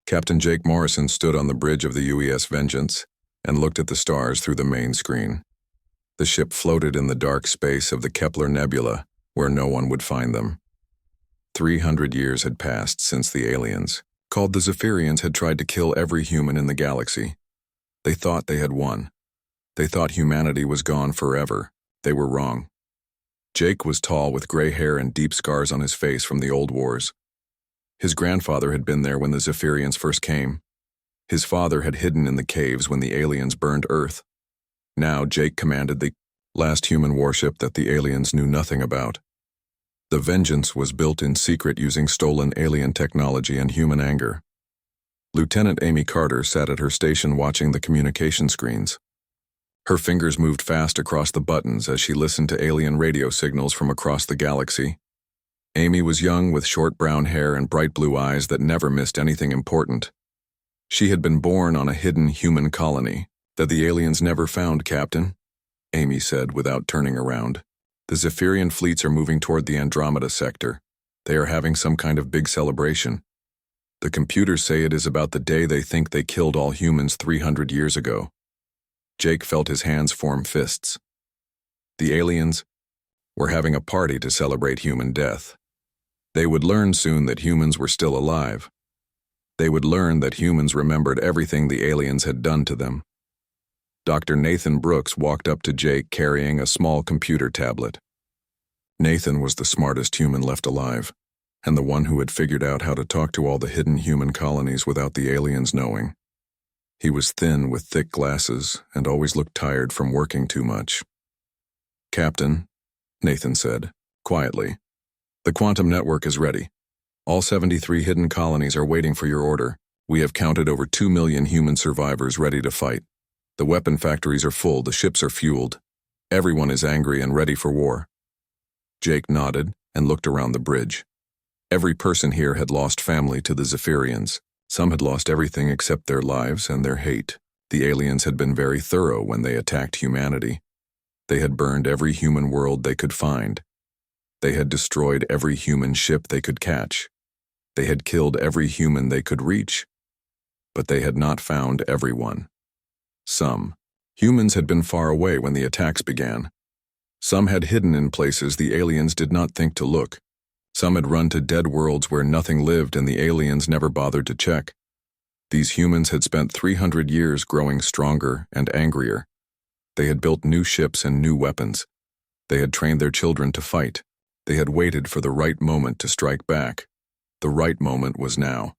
Captain Jake Morrison stood on the bridge of the UES Vengeance and looked at the stars through the main screen. The ship floated in the dark space of the Kepler Nebula, where no one would find them. 300 years had passed since the aliens, called the Zephyrians, had tried to kill every human in the galaxy. They thought they had won. They thought humanity was gone forever. They were wrong. Jake was tall with gray hair and deep scars on his face from the old wars. His grandfather had been there when the Zephyrians first came. His father had hidden in the caves when the aliens burned Earth. Now Jake commanded the last human warship that the aliens knew nothing about. The Vengeance was built in secret using stolen alien technology and human anger. Lieutenant Amy Carter sat at her station watching the communication screens. Her fingers moved fast across the buttons as she listened to alien radio signals from across the galaxy. Amy was young with short brown hair and bright blue eyes that never missed anything important. She had been born on a hidden human colony that the aliens never found, Captain, Amy said without turning around. The Zephyrian fleets are moving toward the Andromeda sector. They are having some kind of big celebration. The computers say it is about the day they think they killed all humans 300 years ago. Jake felt his hands form fists. The aliens were having a party to celebrate human death. They would learn soon that humans were still alive. They would learn that humans remembered everything the aliens had done to them. Dr. Nathan Brooks walked up to Jake carrying a small computer tablet. Nathan was the smartest human left alive, and the one who had figured out how to talk to all the hidden human colonies without the aliens knowing. He was thin with thick glasses and always looked tired from working too much. Captain, Nathan said, quietly, the quantum network is ready. All 73 hidden colonies are waiting for your order. We have counted over 2 million human survivors ready to fight. The weapon factories are full, the ships are fueled. Everyone is angry and ready for war. Jake nodded and looked around the bridge. Every person here had lost family to the Zephyrians. Some had lost everything except their lives and their hate. The aliens had been very thorough when they attacked humanity. They had burned every human world they could find. They had destroyed every human ship they could catch. They had killed every human they could reach. But they had not found everyone. Some humans had been far away when the attacks began. Some had hidden in places the aliens did not think to look. Some had run to dead worlds where nothing lived and the aliens never bothered to check. These humans had spent 300 years growing stronger and angrier. They had built new ships and new weapons. They had trained their children to fight. They had waited for the right moment to strike back. The right moment was now.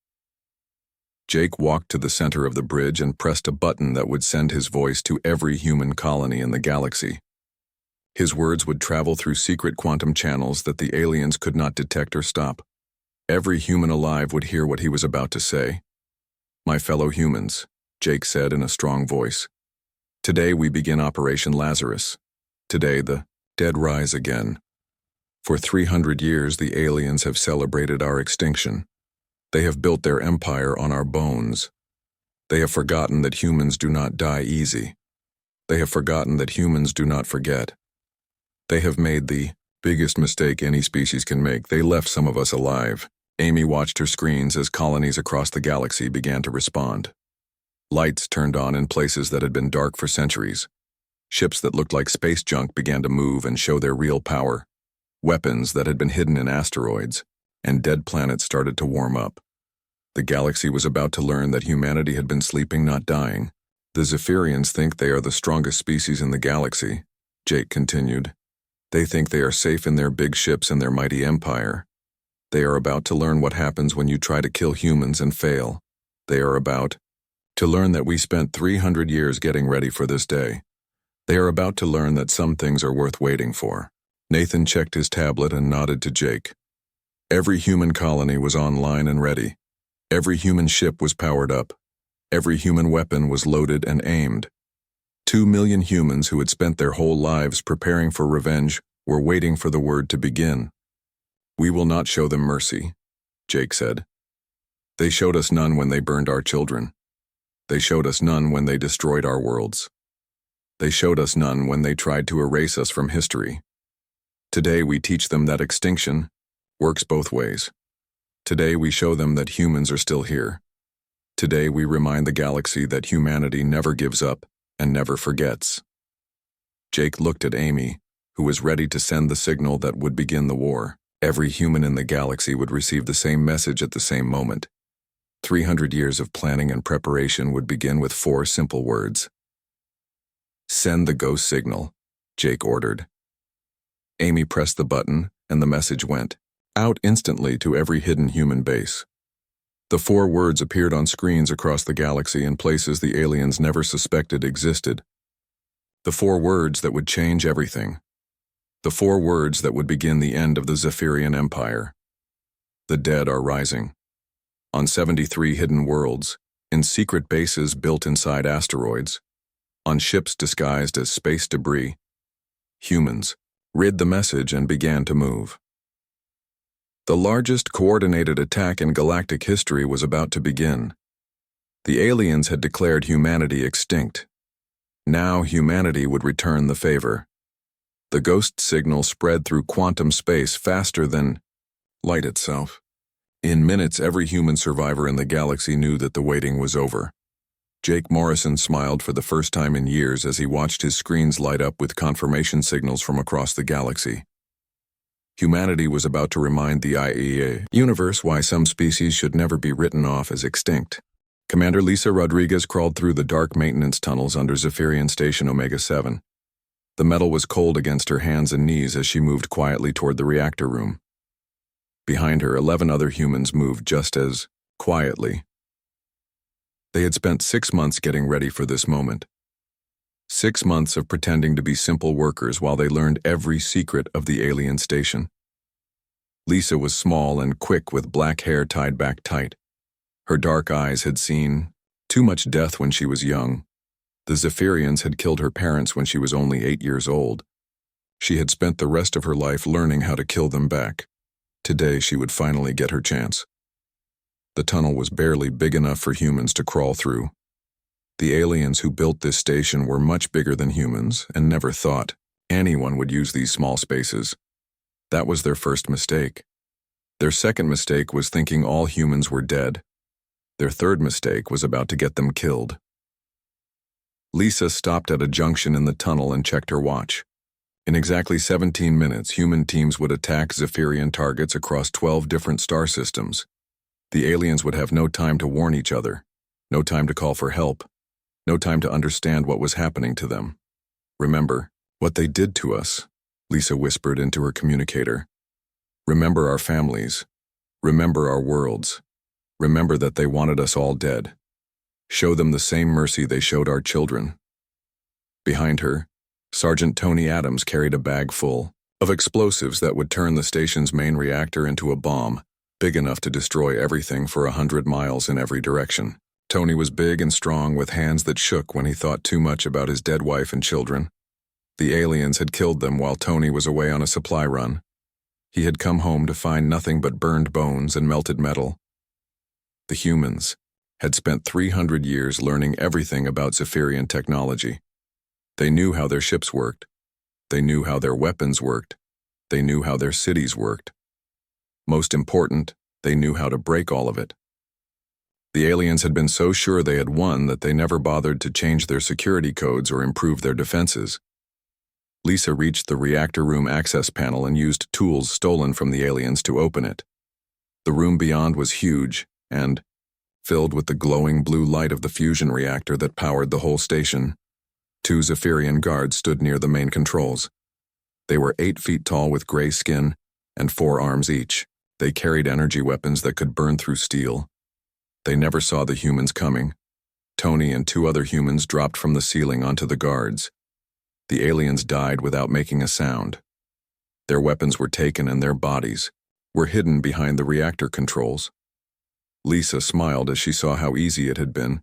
Jake walked to the center of the bridge and pressed a button that would send his voice to every human colony in the galaxy. His words would travel through secret quantum channels that the aliens could not detect or stop. Every human alive would hear what he was about to say. My fellow humans, Jake said in a strong voice. Today we begin Operation Lazarus. Today the dead rise again. For 300 years the aliens have celebrated our extinction. They have built their empire on our bones. They have forgotten that humans do not die easy. They have forgotten that humans do not forget. They have made the biggest mistake any species can make. They left some of us alive. Amy watched her screens as colonies across the galaxy began to respond. Lights turned on in places that had been dark for centuries. Ships that looked like space junk began to move and show their real power. Weapons that had been hidden in asteroids, and dead planets started to warm up. The galaxy was about to learn that humanity had been sleeping, not dying. The Zephyrians think they are the strongest species in the galaxy, Jake continued. They think they are safe in their big ships and their mighty empire. They are about to learn what happens when you try to kill humans and fail. They are about to learn that we spent 300 years getting ready for this day. They are about to learn that some things are worth waiting for. Nathan checked his tablet and nodded to Jake. Every human colony was online and ready. Every human ship was powered up. Every human weapon was loaded and aimed. 2 million humans who had spent their whole lives preparing for revenge were waiting for the word to begin. We will not show them mercy, Jake said. They showed us none when they burned our children. They showed us none when they destroyed our worlds. They showed us none when they tried to erase us from history. Today we teach them that extinction works both ways. Today we show them that humans are still here. Today we remind the galaxy that humanity never gives up and never forgets. Jake looked at Amy, who was ready to send the signal that would begin the war. Every human in the galaxy would receive the same message at the same moment. 300 years of planning and preparation would begin with 4 simple words. "Send the ghost signal," Jake ordered. Amy pressed the button, and the message went out instantly to every hidden human base. The 4 words appeared on screens across the galaxy in places the aliens never suspected existed. The 4 words that would change everything. The 4 words that would begin the end of the Zephyrian Empire. The dead are rising. On 73 hidden worlds, in secret bases built inside asteroids, on ships disguised as space debris, humans read the message and began to move. The largest coordinated attack in galactic history was about to begin. The aliens had declared humanity extinct. Now humanity would return the favor. The ghost signal spread through quantum space faster than light itself. In minutes, every human survivor in the galaxy knew that the waiting was over. Jake Morrison smiled for the first time in years as he watched his screens light up with confirmation signals from across the galaxy. Humanity was about to remind the HFY Universe why some species should never be written off as extinct. Commander Lisa Rodriguez crawled through the dark maintenance tunnels under Zephyrian Station Omega-7. The metal was cold against her hands and knees as she moved quietly toward the reactor room. Behind her, 11 other humans moved just as quietly. They had spent 6 months getting ready for this moment. 6 months of pretending to be simple workers while they learned every secret of the alien station. Lisa was small and quick with black hair tied back tight. Her dark eyes had seen too much death when she was young. The Zephyrians had killed her parents when she was only 8 years old. She had spent the rest of her life learning how to kill them back. Today she would finally get her chance. The tunnel was barely big enough for humans to crawl through. The aliens who built this station were much bigger than humans and never thought anyone would use these small spaces. That was their first mistake. Their second mistake was thinking all humans were dead. Their third mistake was about to get them killed. Lisa stopped at a junction in the tunnel and checked her watch. In exactly 17 minutes, human teams would attack Zephyrian targets across 12 different star systems. The aliens would have no time to warn each other, no time to call for help, no time to understand what was happening to them. "Remember what they did to us," Lisa whispered into her communicator. "Remember our families. Remember our worlds. Remember that they wanted us all dead. Show them the same mercy they showed our children." Behind her, Sergeant Tony Adams carried a bag full of explosives that would turn the station's main reactor into a bomb, big enough to destroy everything for 100 miles in every direction. Tony was big and strong with hands that shook when he thought too much about his dead wife and children. The aliens had killed them while Tony was away on a supply run. He had come home to find nothing but burned bones and melted metal. The humans had spent 300 years learning everything about Zephyrian technology. They knew how their ships worked. They knew how their weapons worked. They knew how their cities worked. Most important, they knew how to break all of it. The aliens had been so sure they had won that they never bothered to change their security codes or improve their defenses. Lisa reached the reactor room access panel and used tools stolen from the aliens to open it. The room beyond was huge and filled with the glowing blue light of the fusion reactor that powered the whole station. 2 Zephyrian guards stood near the main controls. They were 8 feet tall with gray skin and 4 arms each. They carried energy weapons that could burn through steel. They never saw the humans coming. Tony and 2 other humans dropped from the ceiling onto the guards. The aliens died without making a sound. Their weapons were taken and their bodies were hidden behind the reactor controls. Lisa smiled as she saw how easy it had been.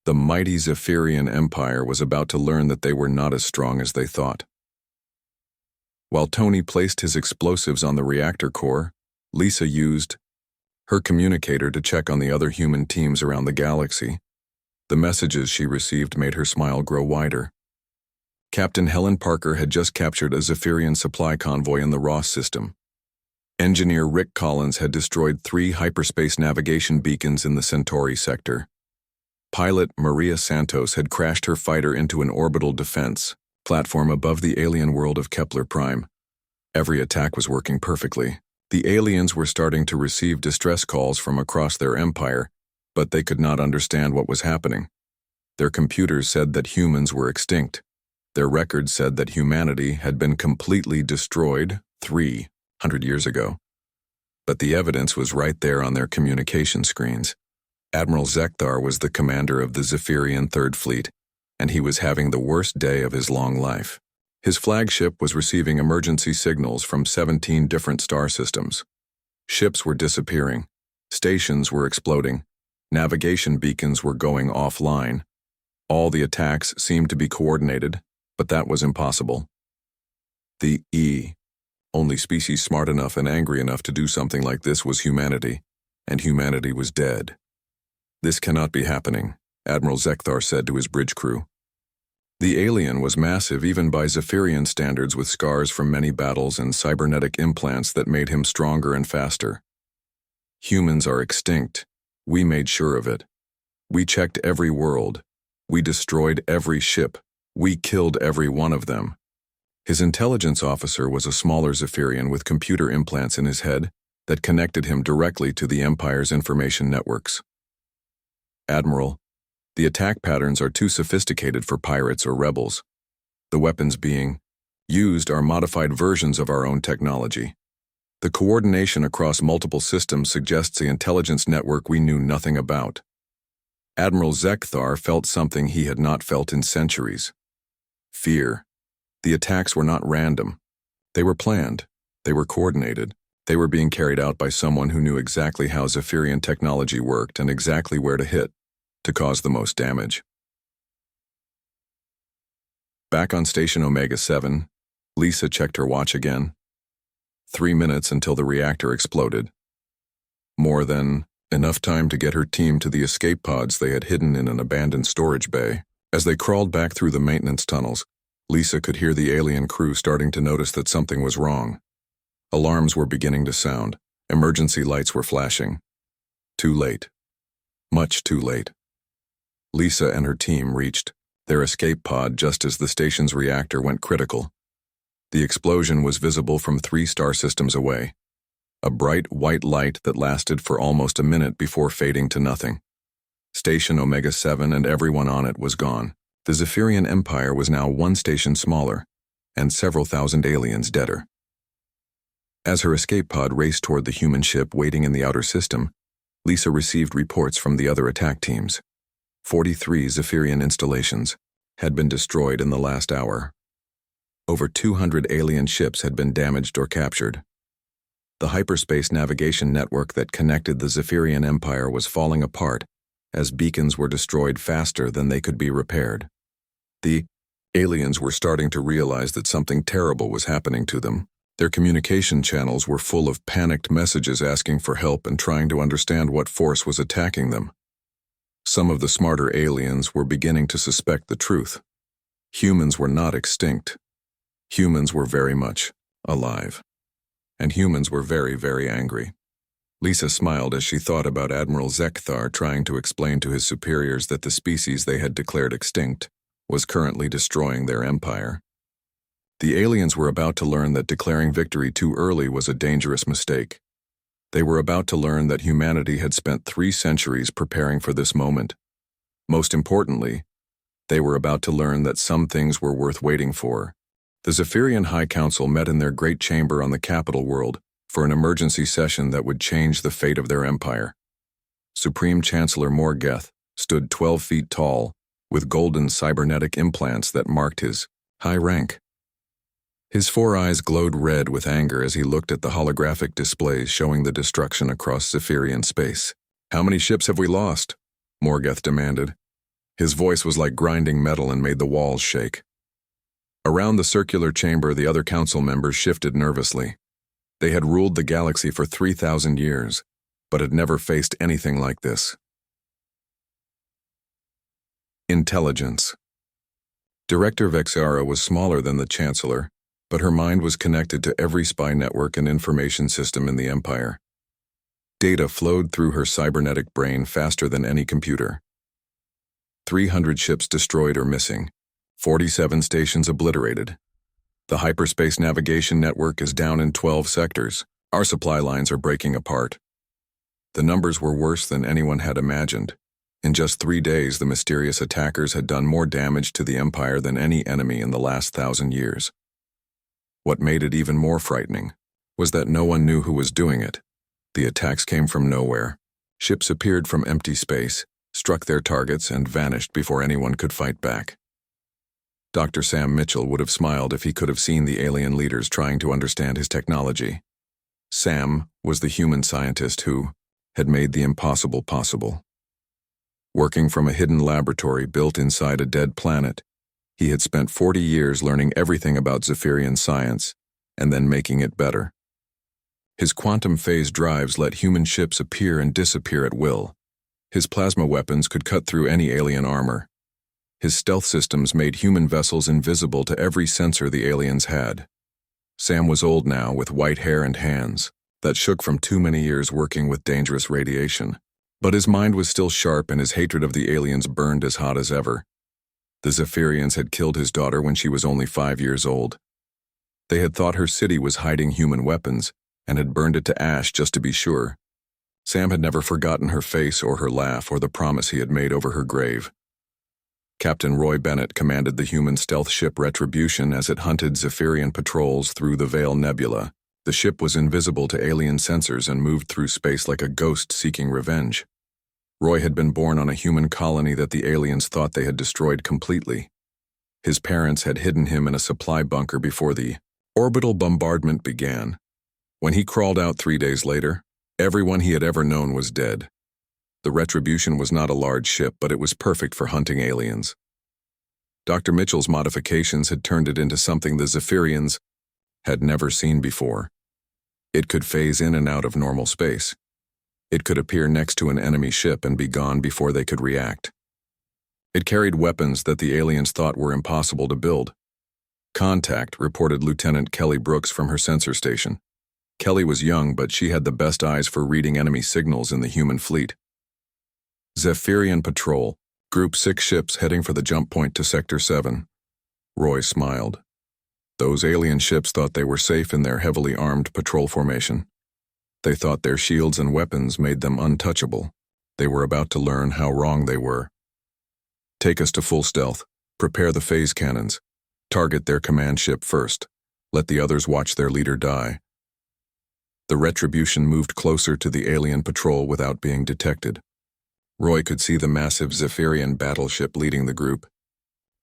The mighty Zephyrian Empire was about to learn that they were not as strong as they thought. While Tony placed his explosives on the reactor core, Lisa used her communicator to check on the other human teams around the galaxy. The messages she received made her smile grow wider. Captain Helen Parker had just captured a Zephyrian supply convoy in the Ross system. Engineer Rick Collins had destroyed 3 hyperspace navigation beacons in the Centauri sector. Pilot Maria Santos had crashed her fighter into an orbital defense platform above the alien world of Kepler Prime. Every attack was working perfectly. The aliens were starting to receive distress calls from across their empire, but they could not understand what was happening. Their computers said that humans were extinct. Their records said that humanity had been completely destroyed 300 years ago. But the evidence was right there on their communication screens. Admiral Zekthar was the commander of the Zephyrian Third Fleet, and he was having the worst day of his long life. His flagship was receiving emergency signals from 17 different star systems. Ships were disappearing. Stations were exploding. Navigation beacons were going offline. All the attacks seemed to be coordinated, but that was impossible. The only species smart enough and angry enough to do something like this was humanity, and humanity was dead. "This cannot be happening," Admiral Zekthar said to his bridge crew. The alien was massive even by Zephyrian standards, with scars from many battles and cybernetic implants that made him stronger and faster. "Humans are extinct. We made sure of it. We checked every world. We destroyed every ship. We killed every one of them." His intelligence officer was a smaller Zephyrian with computer implants in his head that connected him directly to the Empire's information networks. "Admiral, the attack patterns are too sophisticated for pirates or rebels. The weapons being used are modified versions of our own technology. The coordination across multiple systems suggests the intelligence network we knew nothing about." Admiral Zekthar felt something he had not felt in centuries. Fear. The attacks were not random. They were planned. They were coordinated. They were being carried out by someone who knew exactly how Zephyrian technology worked and exactly where to hit to cause the most damage. Back on Station Omega-7, Lisa checked her watch again. 3 minutes until the reactor exploded. More than enough time to get her team to the escape pods they had hidden in an abandoned storage bay. As they crawled back through the maintenance tunnels, Lisa could hear the alien crew starting to notice that something was wrong. Alarms were beginning to sound. Emergency lights were flashing. Too late. Much too late. Lisa and her team reached their escape pod just as the station's reactor went critical. The explosion was visible from 3 star systems away. A bright white light that lasted for almost a minute before fading to nothing. Station Omega-7 and everyone on it was gone. The Zephyrian Empire was now 1 station smaller, and several thousand aliens deader. As her escape pod raced toward the human ship waiting in the outer system, Lisa received reports from the other attack teams. 43 Zephyrian installations had been destroyed in the last hour. Over 200 alien ships had been damaged or captured. The hyperspace navigation network that connected the Zephyrian Empire was falling apart as beacons were destroyed faster than they could be repaired. The aliens were starting to realize that something terrible was happening to them. Their communication channels were full of panicked messages asking for help and trying to understand what force was attacking them. Some of the smarter aliens were beginning to suspect the truth. Humans were not extinct. Humans were very much alive. And humans were very, very angry. Lisa smiled as she thought about Admiral Zekthar trying to explain to his superiors that the species they had declared extinct was currently destroying their empire. The aliens were about to learn that declaring victory too early was a dangerous mistake. They were about to learn that humanity had spent 3 centuries preparing for this moment. Most importantly, they were about to learn that some things were worth waiting for. The Zephyrian High Council met in their great chamber on the capital world for an emergency session that would change the fate of their empire. Supreme Chancellor Morgeth stood 12 feet tall, with golden cybernetic implants that marked his high rank. His 4 eyes glowed red with anger as he looked at the holographic displays showing the destruction across Zephyrian space. "How many ships have we lost?" Morgeth demanded. His voice was like grinding metal and made the walls shake. Around the circular chamber, the other council members shifted nervously. They had ruled the galaxy for 3,000 years, but had never faced anything like this. Intelligence. Director Vexara was smaller than the Chancellor, but her mind was connected to every spy network and information system in the Empire. Data flowed through her cybernetic brain faster than any computer. 300 ships destroyed or missing. 47 stations obliterated. The hyperspace navigation network is down in 12 sectors. Our supply lines are breaking apart. The numbers were worse than anyone had imagined. In just 3 days, the mysterious attackers had done more damage to the Empire than any enemy in the last 1,000 years. What made it even more frightening was that no one knew who was doing it. The attacks came from nowhere. Ships appeared from empty space, struck their targets, and vanished before anyone could fight back. Dr. Sam Mitchell would have smiled if he could have seen the alien leaders trying to understand his technology. Sam was the human scientist who had made the impossible possible. Working from a hidden laboratory built inside a dead planet, he had spent 40 years learning everything about Zephyrian science and then making it better. His quantum phase drives let human ships appear and disappear at will. His plasma weapons could cut through any alien armor. His stealth systems made human vessels invisible to every sensor the aliens had. Sam was old now, with white hair and hands that shook from too many years working with dangerous radiation. But his mind was still sharp and his hatred of the aliens burned as hot as ever. The Zephyrians had killed his daughter when she was only 5 years old. They had thought her city was hiding human weapons and had burned it to ash just to be sure. Sam had never forgotten her face or her laugh or the promise he had made over her grave. Captain Roy Bennett commanded the human stealth ship Retribution as it hunted Zephyrian patrols through the Veil Nebula. The ship was invisible to alien sensors and moved through space like a ghost seeking revenge. Roy had been born on a human colony that the aliens thought they had destroyed completely. His parents had hidden him in a supply bunker before the orbital bombardment began. When he crawled out 3 days later, everyone he had ever known was dead. The Retribution was not a large ship, but it was perfect for hunting aliens. Dr. Mitchell's modifications had turned it into something the Zephyrians had never seen before. It could phase in and out of normal space. It could appear next to an enemy ship and be gone before they could react. It carried weapons that the aliens thought were impossible to build. Contact, reported Lieutenant Kelly Brooks from her sensor station. Kelly was young, but she had the best eyes for reading enemy signals in the human fleet. Zephyrian Patrol, Group 6 ships heading for the jump point to Sector 7. Roy smiled. Those alien ships thought they were safe in their heavily armed patrol formation. They thought their shields and weapons made them untouchable. They were about to learn how wrong they were. Take us to full stealth. Prepare the phase cannons. Target their command ship first. Let the others watch their leader die. The Retribution moved closer to the alien patrol without being detected. Roy could see the massive Zephyrian battleship leading the group.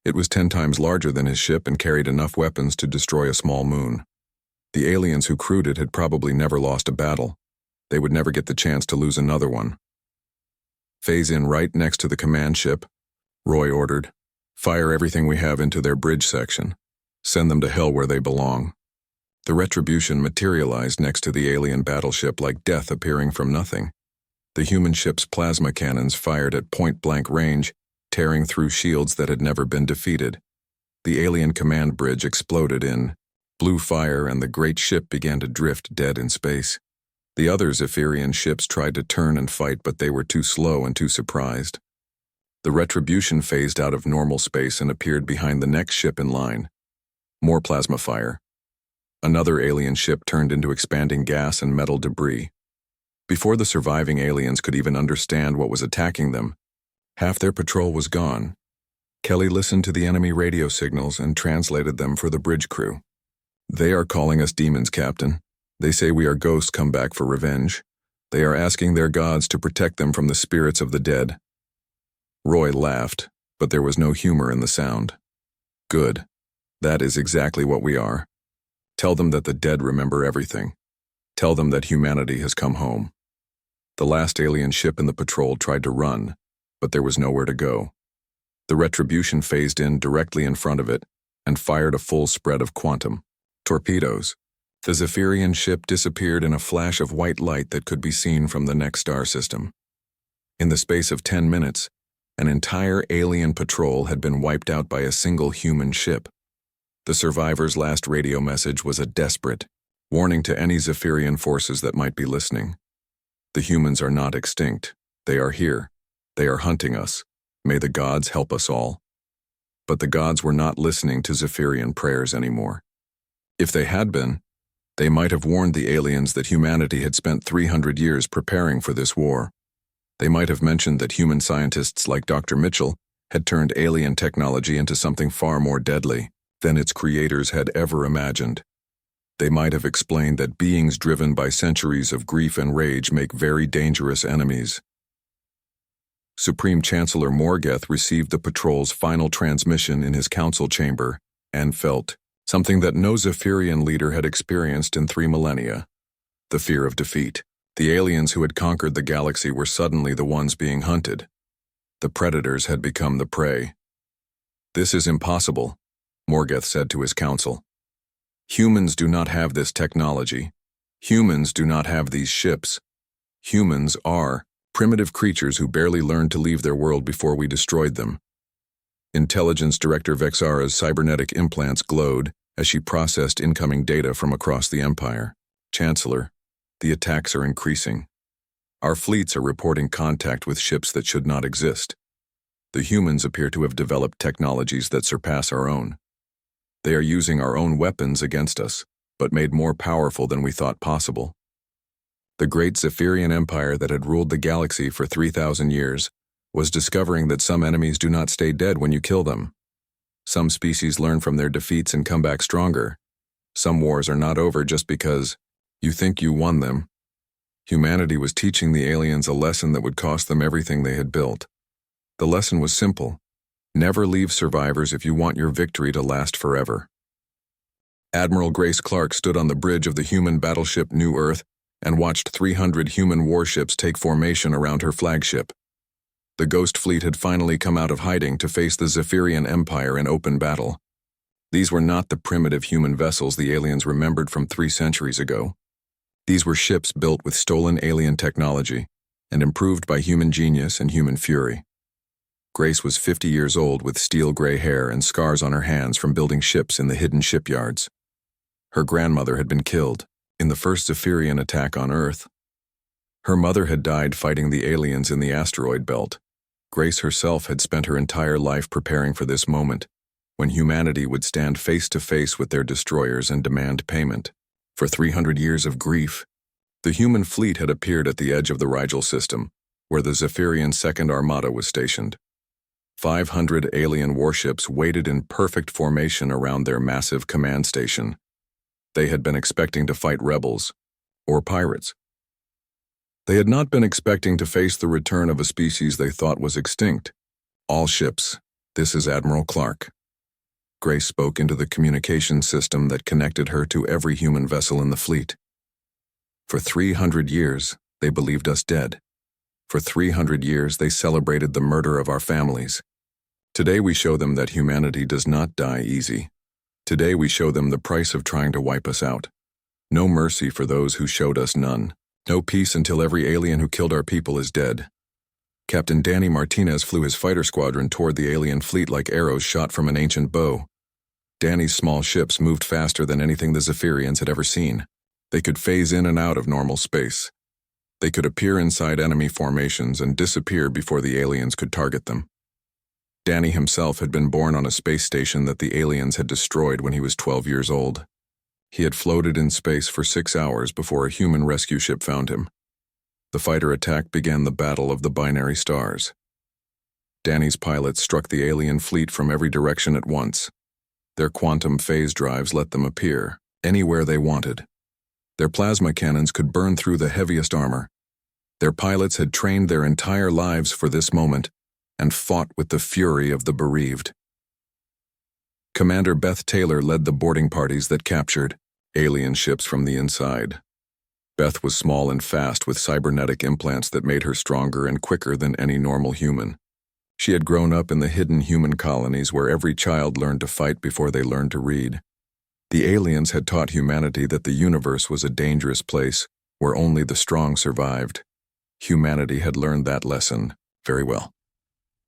It was 10 times larger than his ship and carried enough weapons to destroy a small moon. The aliens who crewed it had probably never lost a battle. They would never get the chance to lose another one. Phase in right next to the command ship, Roy ordered. Fire everything we have into their bridge section. Send them to hell where they belong. The Retribution materialized next to the alien battleship like death appearing from nothing. The human ship's plasma cannons fired at point-blank range, tearing through shields that had never been defeated. The alien command bridge exploded in blue fire and the great ship began to drift dead in space. The other Zephyrian ships tried to turn and fight, but they were too slow and too surprised. The Retribution phased out of normal space and appeared behind the next ship in line. More plasma fire. Another alien ship turned into expanding gas and metal debris. Before the surviving aliens could even understand what was attacking them, half their patrol was gone. Kelly listened to the enemy radio signals and translated them for the bridge crew. They are calling us demons, Captain. They say we are ghosts come back for revenge. They are asking their gods to protect them from the spirits of the dead. Roy laughed, but there was no humor in the sound. Good. That is exactly what we are. Tell them that the dead remember everything. Tell them that humanity has come home. The last alien ship in the patrol tried to run, but there was nowhere to go. The Retribution phased in directly in front of it and fired a full spread of quantum torpedoes. The Zephyrian ship disappeared in a flash of white light that could be seen from the next star system. In the space of 10 minutes, an entire alien patrol had been wiped out by a single human ship. The survivors' last radio message was a desperate warning to any Zephyrian forces that might be listening. The humans are not extinct. They are here. They are hunting us. May the gods help us all. But the gods were not listening to Zephyrian prayers anymore. If they had been, they might have warned the aliens that humanity had spent 300 years preparing for this war. They might have mentioned that human scientists like Dr. Mitchell had turned alien technology into something far more deadly than its creators had ever imagined. They might have explained that beings driven by centuries of grief and rage make very dangerous enemies. Supreme Chancellor Morgeth received the patrol's final transmission in his council chamber and felt something that no Zephyrian leader had experienced in 3 millennia: the fear of defeat. The aliens who had conquered the galaxy were suddenly the ones being hunted. The predators had become the prey. "This is impossible," Morgeth said to his council. "Humans do not have this technology. Humans do not have these ships. Humans are primitive creatures who barely learned to leave their world before we destroyed them." Intelligence Director Vexara's cybernetic implants glowed as she processed incoming data from across the Empire. "Chancellor, the attacks are increasing. Our fleets are reporting contact with ships that should not exist. The humans appear to have developed technologies that surpass our own. They are using our own weapons against us, but made more powerful than we thought possible." The great Zephyrian Empire that had ruled the galaxy for 3,000 years was discovering that some enemies do not stay dead when you kill them. Some species learn from their defeats and come back stronger. Some wars are not over just because you think you won them. Humanity was teaching the aliens a lesson that would cost them everything they had built. The lesson was simple: never leave survivors if you want your victory to last forever. Admiral Grace Clark stood on the bridge of the human battleship New Earth and watched 300 human warships take formation around her flagship. The Ghost Fleet had finally come out of hiding to face the Zephyrian Empire in open battle. These were not the primitive human vessels the aliens remembered from 3 centuries ago. These were ships built with stolen alien technology and improved by human genius and human fury. Grace was 50 years old with steel-gray hair and scars on her hands from building ships in the hidden shipyards. Her grandmother had been killed in the first Zephyrian attack on Earth. Her mother had died fighting the aliens in the asteroid belt. Grace herself had spent her entire life preparing for this moment, when humanity would stand face to face with their destroyers and demand payment. For 300 years of grief, the human fleet had appeared at the edge of the Rigel system, where the Zephyrian Second Armada was stationed. 500 alien warships waited in perfect formation around their massive command station. They had been expecting to fight rebels, or pirates. They had not been expecting to face the return of a species they thought was extinct. "All ships, this is Admiral Clark." Grace spoke into the communication system that connected her to every human vessel in the fleet. "For 300 years, they believed us dead. For 300 years, they celebrated the murder of our families. Today we show them that humanity does not die easy. Today we show them the price of trying to wipe us out. No mercy for those who showed us none. No peace until every alien who killed our people is dead." Captain Danny Martinez flew his fighter squadron toward the alien fleet like arrows shot from an ancient bow. Danny's small ships moved faster than anything the Zephyrians had ever seen. They could phase in and out of normal space. They could appear inside enemy formations and disappear before the aliens could target them. Danny himself had been born on a space station that the aliens had destroyed when he was 12 years old. He had floated in space for 6 hours before a human rescue ship found him. The fighter attack began the Battle of the Binary Stars. Danny's pilots struck the alien fleet from every direction at once. Their quantum phase drives let them appear anywhere they wanted. Their plasma cannons could burn through the heaviest armor. Their pilots had trained their entire lives for this moment and fought with the fury of the bereaved. Commander Beth Taylor led the boarding parties that captured alien ships from the inside. Beth was small and fast with cybernetic implants that made her stronger and quicker than any normal human. She had grown up in the hidden human colonies where every child learned to fight before they learned to read. The aliens had taught humanity that the universe was a dangerous place where only the strong survived. Humanity had learned that lesson very well.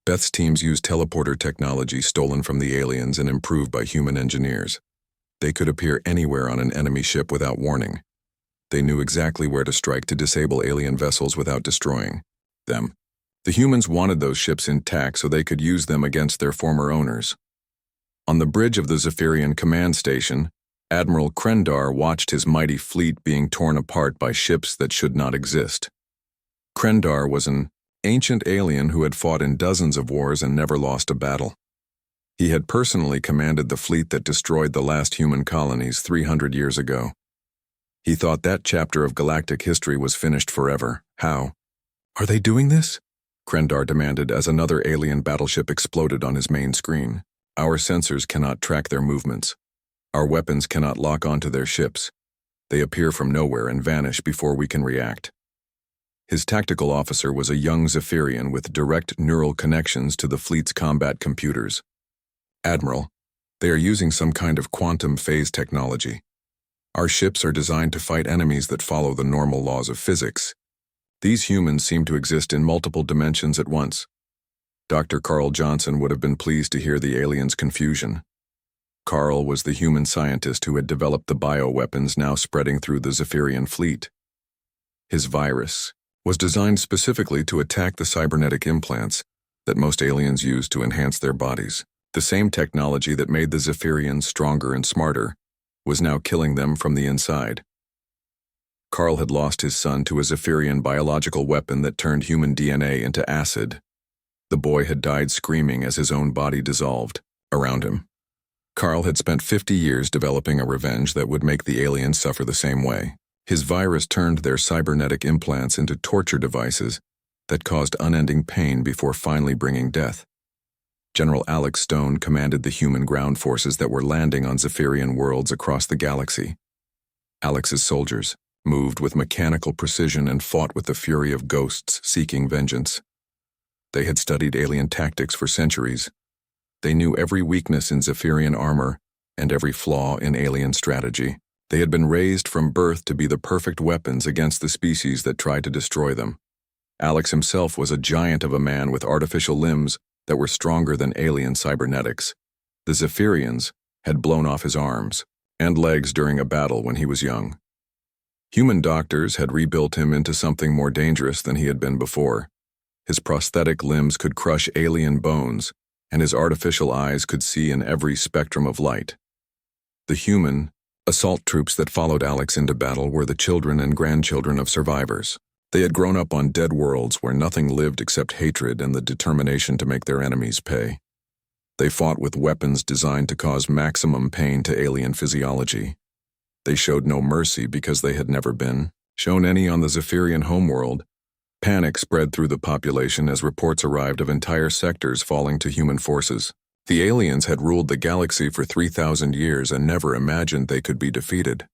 Beth's teams used teleporter technology stolen from the aliens and improved by human engineers. They could appear anywhere on an enemy ship without warning. They knew exactly where to strike to disable alien vessels without destroying them. The humans wanted those ships intact so they could use them against their former owners. On the bridge of the Zephyrian command station, Admiral Krendar watched his mighty fleet being torn apart by ships that should not exist. Krendar was an ancient alien who had fought in dozens of wars and never lost a battle. He had personally commanded the fleet that destroyed the last human colonies 300 years ago. He thought that chapter of galactic history was finished forever. How? Are they doing this? Krendar demanded as another alien battleship exploded on his main screen. Our sensors cannot track their movements. Our weapons cannot lock onto their ships. They appear from nowhere and vanish before we can react. His tactical officer was a young Zephyrian with direct neural connections to the fleet's combat computers. Admiral, they are using some kind of quantum phase technology. Our ships are designed to fight enemies that follow the normal laws of physics. These humans seem to exist in multiple dimensions at once. Dr. Carl Johnson would have been pleased to hear the aliens' confusion. Carl was the human scientist who had developed the bioweapons now spreading through the Zephyrian fleet. His virus was designed specifically to attack the cybernetic implants that most aliens use to enhance their bodies. The same technology that made the Zephyrians stronger and smarter was now killing them from the inside. Carl had lost his son to a Zephyrian biological weapon that turned human DNA into acid. The boy had died screaming as his own body dissolved around him. Carl had spent 50 years developing a revenge that would make the aliens suffer the same way. His virus turned their cybernetic implants into torture devices that caused unending pain before finally bringing death. General Alex Stone commanded the human ground forces that were landing on Zephyrian worlds across the galaxy. Alex's soldiers moved with mechanical precision and fought with the fury of ghosts seeking vengeance. They had studied alien tactics for centuries. They knew every weakness in Zephyrian armor and every flaw in alien strategy. They had been raised from birth to be the perfect weapons against the species that tried to destroy them. Alex himself was a giant of a man with artificial limbs that were stronger than alien cybernetics. The Zephyrians had blown off his arms and legs during a battle when he was young. Human doctors had rebuilt him into something more dangerous than he had been before. His prosthetic limbs could crush alien bones, and his artificial eyes could see in every spectrum of light. The human assault troops that followed Alex into battle were the children and grandchildren of survivors. They had grown up on dead worlds where nothing lived except hatred and the determination to make their enemies pay. They fought with weapons designed to cause maximum pain to alien physiology. They showed no mercy because they had never been shown any on the Zephyrian homeworld. Panic spread through the population as reports arrived of entire sectors falling to human forces. The aliens had ruled the galaxy for 3,000 years and never imagined they could be defeated.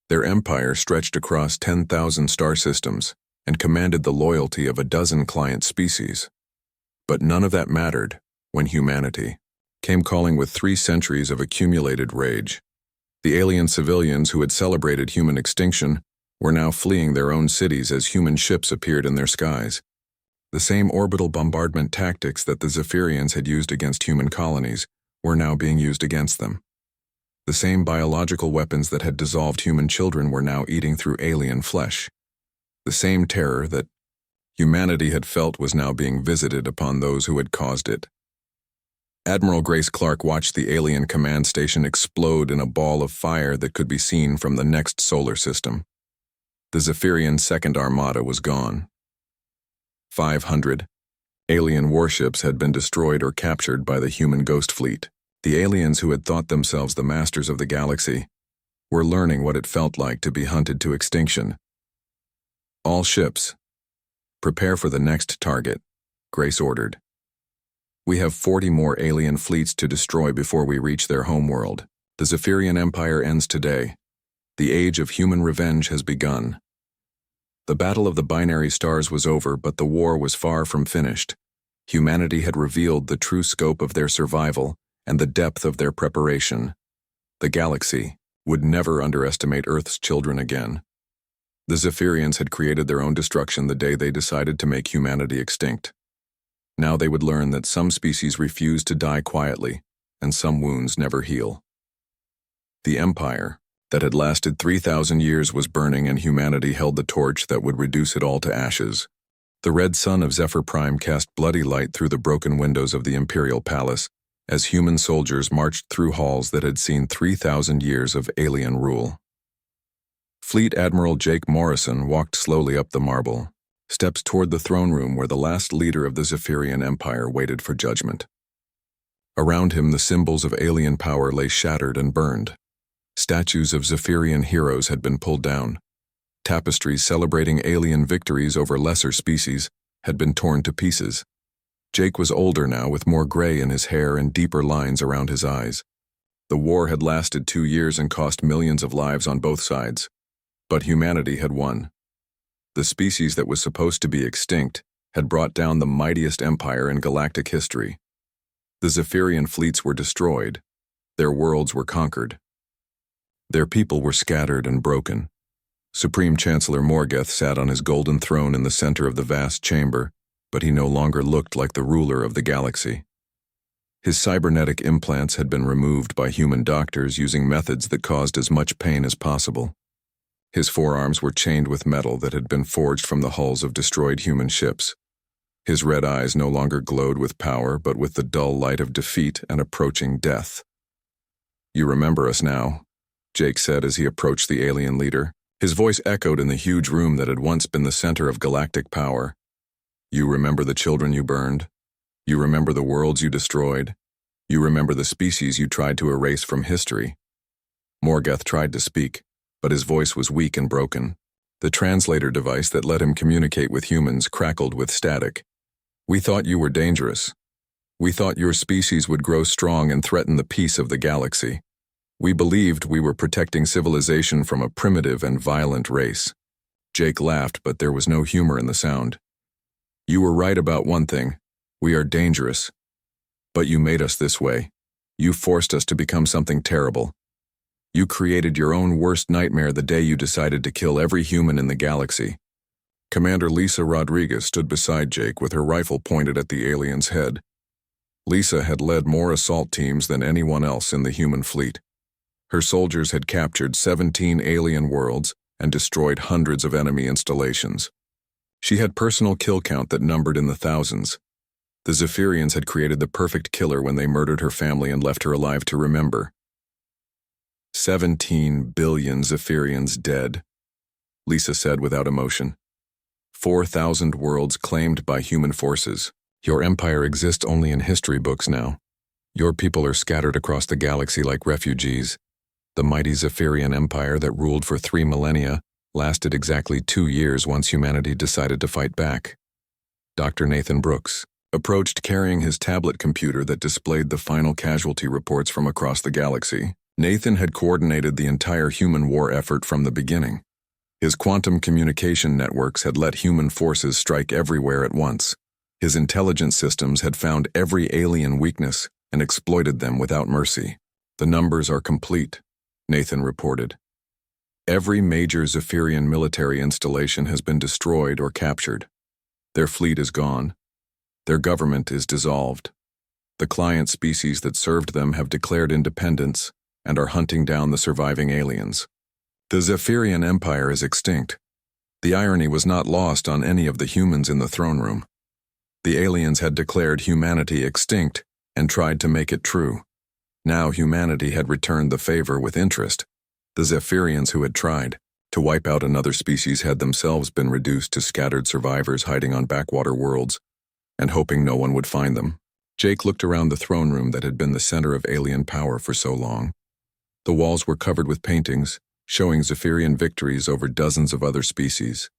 Their empire stretched across 10,000 star systems and commanded the loyalty of a dozen client species. But none of that mattered when humanity came calling with 3 centuries of accumulated rage. The alien civilians who had celebrated human extinction were now fleeing their own cities as human ships appeared in their skies. The same orbital bombardment tactics that the Zephyrians had used against human colonies were now being used against them. The same biological weapons that had dissolved human children were now eating through alien flesh. The same terror that humanity had felt was now being visited upon those who had caused it. Admiral Grace Clark watched the alien command station explode in a ball of fire that could be seen from the next solar system. The Zephyrian Second Armada was gone. 500 alien warships had been destroyed or captured by the human ghost fleet. The aliens who had thought themselves the masters of the galaxy were learning what it felt like to be hunted to extinction. All ships, prepare for the next target, Grace ordered. We have 40 more alien fleets to destroy before we reach their homeworld. The Zephyrian Empire ends today. The age of human revenge has begun. The battle of the binary stars was over, but the war was far from finished. Humanity had revealed the true scope of their survival and the depth of their preparation. The galaxy would never underestimate Earth's children again. The Zephyrians had created their own destruction the day they decided to make humanity extinct. Now they would learn that some species refuse to die quietly, and some wounds never heal. The empire that had lasted 3,000 years was burning, and humanity held the torch that would reduce it all to ashes. The red sun of Zephyr Prime cast bloody light through the broken windows of the Imperial Palace as human soldiers marched through halls that had seen 3,000 years of alien rule. Fleet Admiral Jake Morrison walked slowly up the marble, steps toward the throne room where the last leader of the Zephyrian Empire waited for judgment. Around him, the symbols of alien power lay shattered and burned. Statues of Zephyrian heroes had been pulled down. Tapestries celebrating alien victories over lesser species had been torn to pieces. Jake was older now, with more gray in his hair and deeper lines around his eyes. The war had lasted 2 years and cost millions of lives on both sides. But humanity had won. The species that was supposed to be extinct had brought down the mightiest empire in galactic history. The Zephyrian fleets were destroyed. Their worlds were conquered. Their people were scattered and broken. Supreme Chancellor Morgeth sat on his golden throne in the center of the vast chamber, but he no longer looked like the ruler of the galaxy. His cybernetic implants had been removed by human doctors using methods that caused as much pain as possible. His forearms were chained with metal that had been forged from the hulls of destroyed human ships. His red eyes no longer glowed with power, but with the dull light of defeat and approaching death. "You remember us now," Jake said as he approached the alien leader. His voice echoed in the huge room that had once been the center of galactic power. "You remember the children you burned? You remember the worlds you destroyed? You remember the species you tried to erase from history?" Morgeth tried to speak, but his voice was weak and broken. The translator device that let him communicate with humans crackled with static. "We thought you were dangerous. We thought your species would grow strong and threaten the peace of the galaxy. We believed we were protecting civilization from a primitive and violent race." Jake laughed, but there was no humor in the sound. "You were right about one thing. We are dangerous. But you made us this way. You forced us to become something terrible. You created your own worst nightmare the day you decided to kill every human in the galaxy." Commander Lisa Rodriguez stood beside Jake with her rifle pointed at the alien's head. Lisa had led more assault teams than anyone else in the human fleet. Her soldiers had captured 17 alien worlds and destroyed hundreds of enemy installations. She had personal kill count that numbered in the thousands. The Zephyrians had created the perfect killer when they murdered her family and left her alive to remember. 17 billion Zephyrians dead, Lisa said without emotion. 4,000 worlds claimed by human forces. Your empire exists only in history books now. Your people are scattered across the galaxy like refugees. The mighty Zephyrian empire that ruled for 3 millennia lasted exactly 2 years once humanity decided to fight back. Dr. Nathan Brooks approached carrying his tablet computer that displayed the final casualty reports from across the galaxy. Nathan had coordinated the entire human war effort from the beginning. His quantum communication networks had let human forces strike everywhere at once. His intelligence systems had found every alien weakness and exploited them without mercy. "The numbers are complete," Nathan reported. "Every major Zephyrian military installation has been destroyed or captured. Their fleet is gone. Their government is dissolved. The client species that served them have declared independence and are hunting down the surviving aliens. The Zephyrian Empire is extinct." The irony was not lost on any of the humans in the throne room. The aliens had declared humanity extinct and tried to make it true. Now humanity had returned the favor with interest. The Zephyrians who had tried to wipe out another species had themselves been reduced to scattered survivors hiding on backwater worlds and hoping no one would find them. Jake looked around the throne room that had been the center of alien power for so long. The walls were covered with paintings, showing Zephyrian victories over dozens of other species.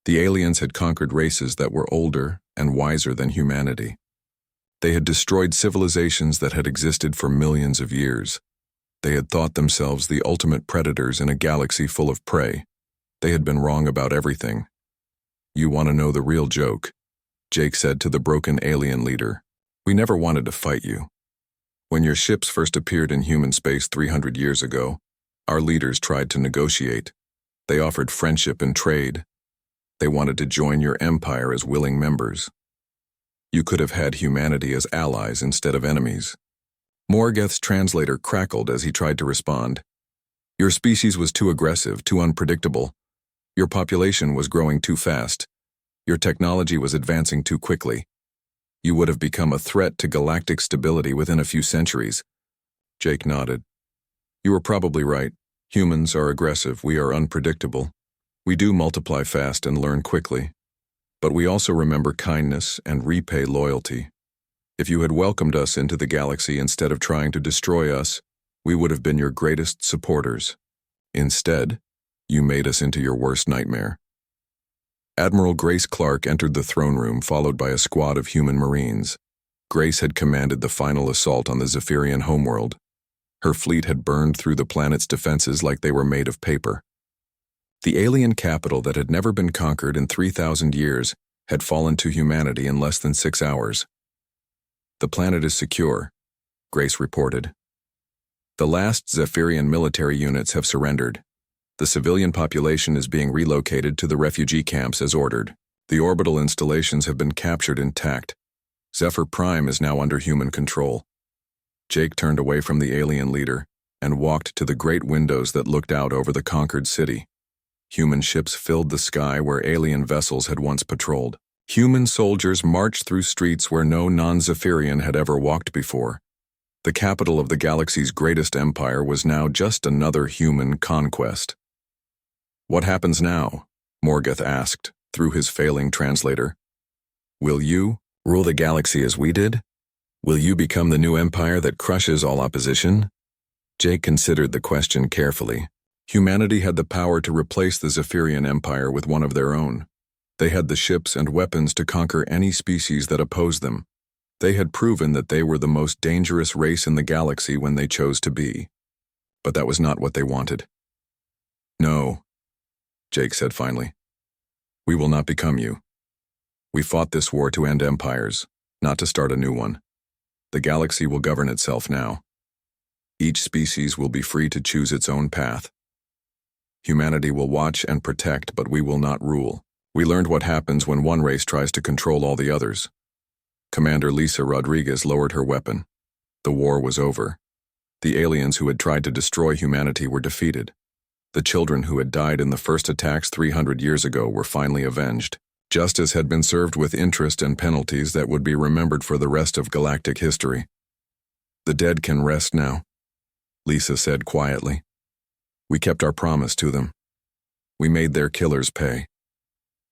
The aliens had conquered races that were older and wiser than humanity. They had destroyed civilizations that had existed for millions of years. They had thought themselves the ultimate predators in a galaxy full of prey. They had been wrong about everything. "You want to know the real joke?" Jake said to the broken alien leader. "We never wanted to fight you. When your ships first appeared in human space 300 years ago, our leaders tried to negotiate. They offered friendship and trade. They wanted to join your empire as willing members. You could have had humanity as allies instead of enemies." Morgeth's translator crackled as he tried to respond. "Your species was too aggressive, too unpredictable. Your population was growing too fast. Your technology was advancing too quickly. You would have become a threat to galactic stability within a few centuries. Jake nodded. You were probably right. Humans are aggressive, we are unpredictable. We do multiply fast and learn quickly. But we also remember kindness and repay loyalty. If you had welcomed us into the galaxy instead of trying to destroy us, we would have been your greatest supporters. Instead, you made us into your worst nightmare. Admiral Grace Clark entered the throne room followed by a squad of human marines. Grace had commanded the final assault on the Zephyrian homeworld. Her fleet had burned through the planet's defenses like they were made of paper. The alien capital that had never been conquered in 3,000 years had fallen to humanity in less than 6 hours. The planet is secure, Grace reported. The last Zephyrian military units have surrendered. The civilian population is being relocated to the refugee camps as ordered. The orbital installations have been captured intact. Zephyr Prime is now under human control. Jake turned away from the alien leader and walked to the great windows that looked out over the conquered city. Human ships filled the sky where alien vessels had once patrolled. Human soldiers marched through streets where no non-Zephyrian had ever walked before. The capital of the galaxy's greatest empire was now just another human conquest. What happens now? Morgoth asked through his failing translator. Will you rule the galaxy as we did? Will you become the new empire that crushes all opposition? Jake considered the question carefully. Humanity had the power to replace the Zephyrian Empire with one of their own. They had the ships and weapons to conquer any species that opposed them. They had proven that they were the most dangerous race in the galaxy when they chose to be. But that was not what they wanted. No, Jake said finally. We will not become you. We fought this war to end empires, not to start a new one. The galaxy will govern itself now. Each species will be free to choose its own path. Humanity will watch and protect, but we will not rule. We learned what happens when one race tries to control all the others. Commander Lisa Rodriguez lowered her weapon. The war was over. The aliens who had tried to destroy humanity were defeated. The children who had died in the first attacks 300 years ago were finally avenged. Justice had been served with interest and penalties that would be remembered for the rest of galactic history. The dead can rest now, Lisa said quietly. We kept our promise to them. We made their killers pay.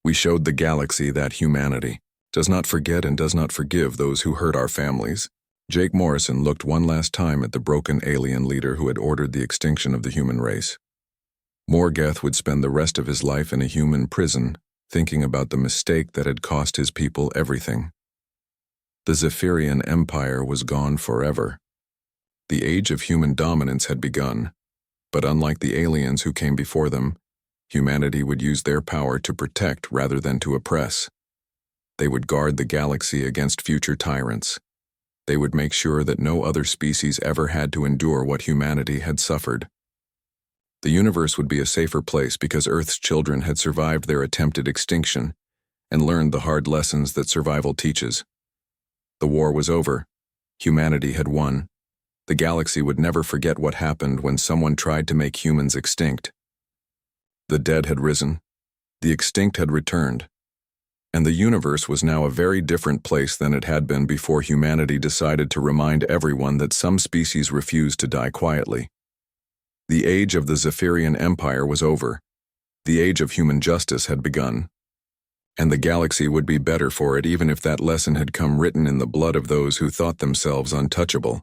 We showed the galaxy that humanity does not forget and does not forgive those who hurt our families. Jake Morrison looked one last time at the broken alien leader who had ordered the extinction of the human race. Morgoth would spend the rest of his life in a human prison, thinking about the mistake that had cost his people everything. The Zephyrian Empire was gone forever. The age of human dominance had begun, but unlike the aliens who came before them, humanity would use their power to protect rather than to oppress. They would guard the galaxy against future tyrants. They would make sure that no other species ever had to endure what humanity had suffered. The universe would be a safer place because Earth's children had survived their attempted extinction and learned the hard lessons that survival teaches. The war was over. Humanity had won. The galaxy would never forget what happened when someone tried to make humans extinct. The dead had risen. The extinct had returned. And the universe was now a very different place than it had been before humanity decided to remind everyone that some species refused to die quietly. The age of the Zephyrian Empire was over. The age of human justice had begun. And the galaxy would be better for it even if that lesson had come written in the blood of those who thought themselves untouchable.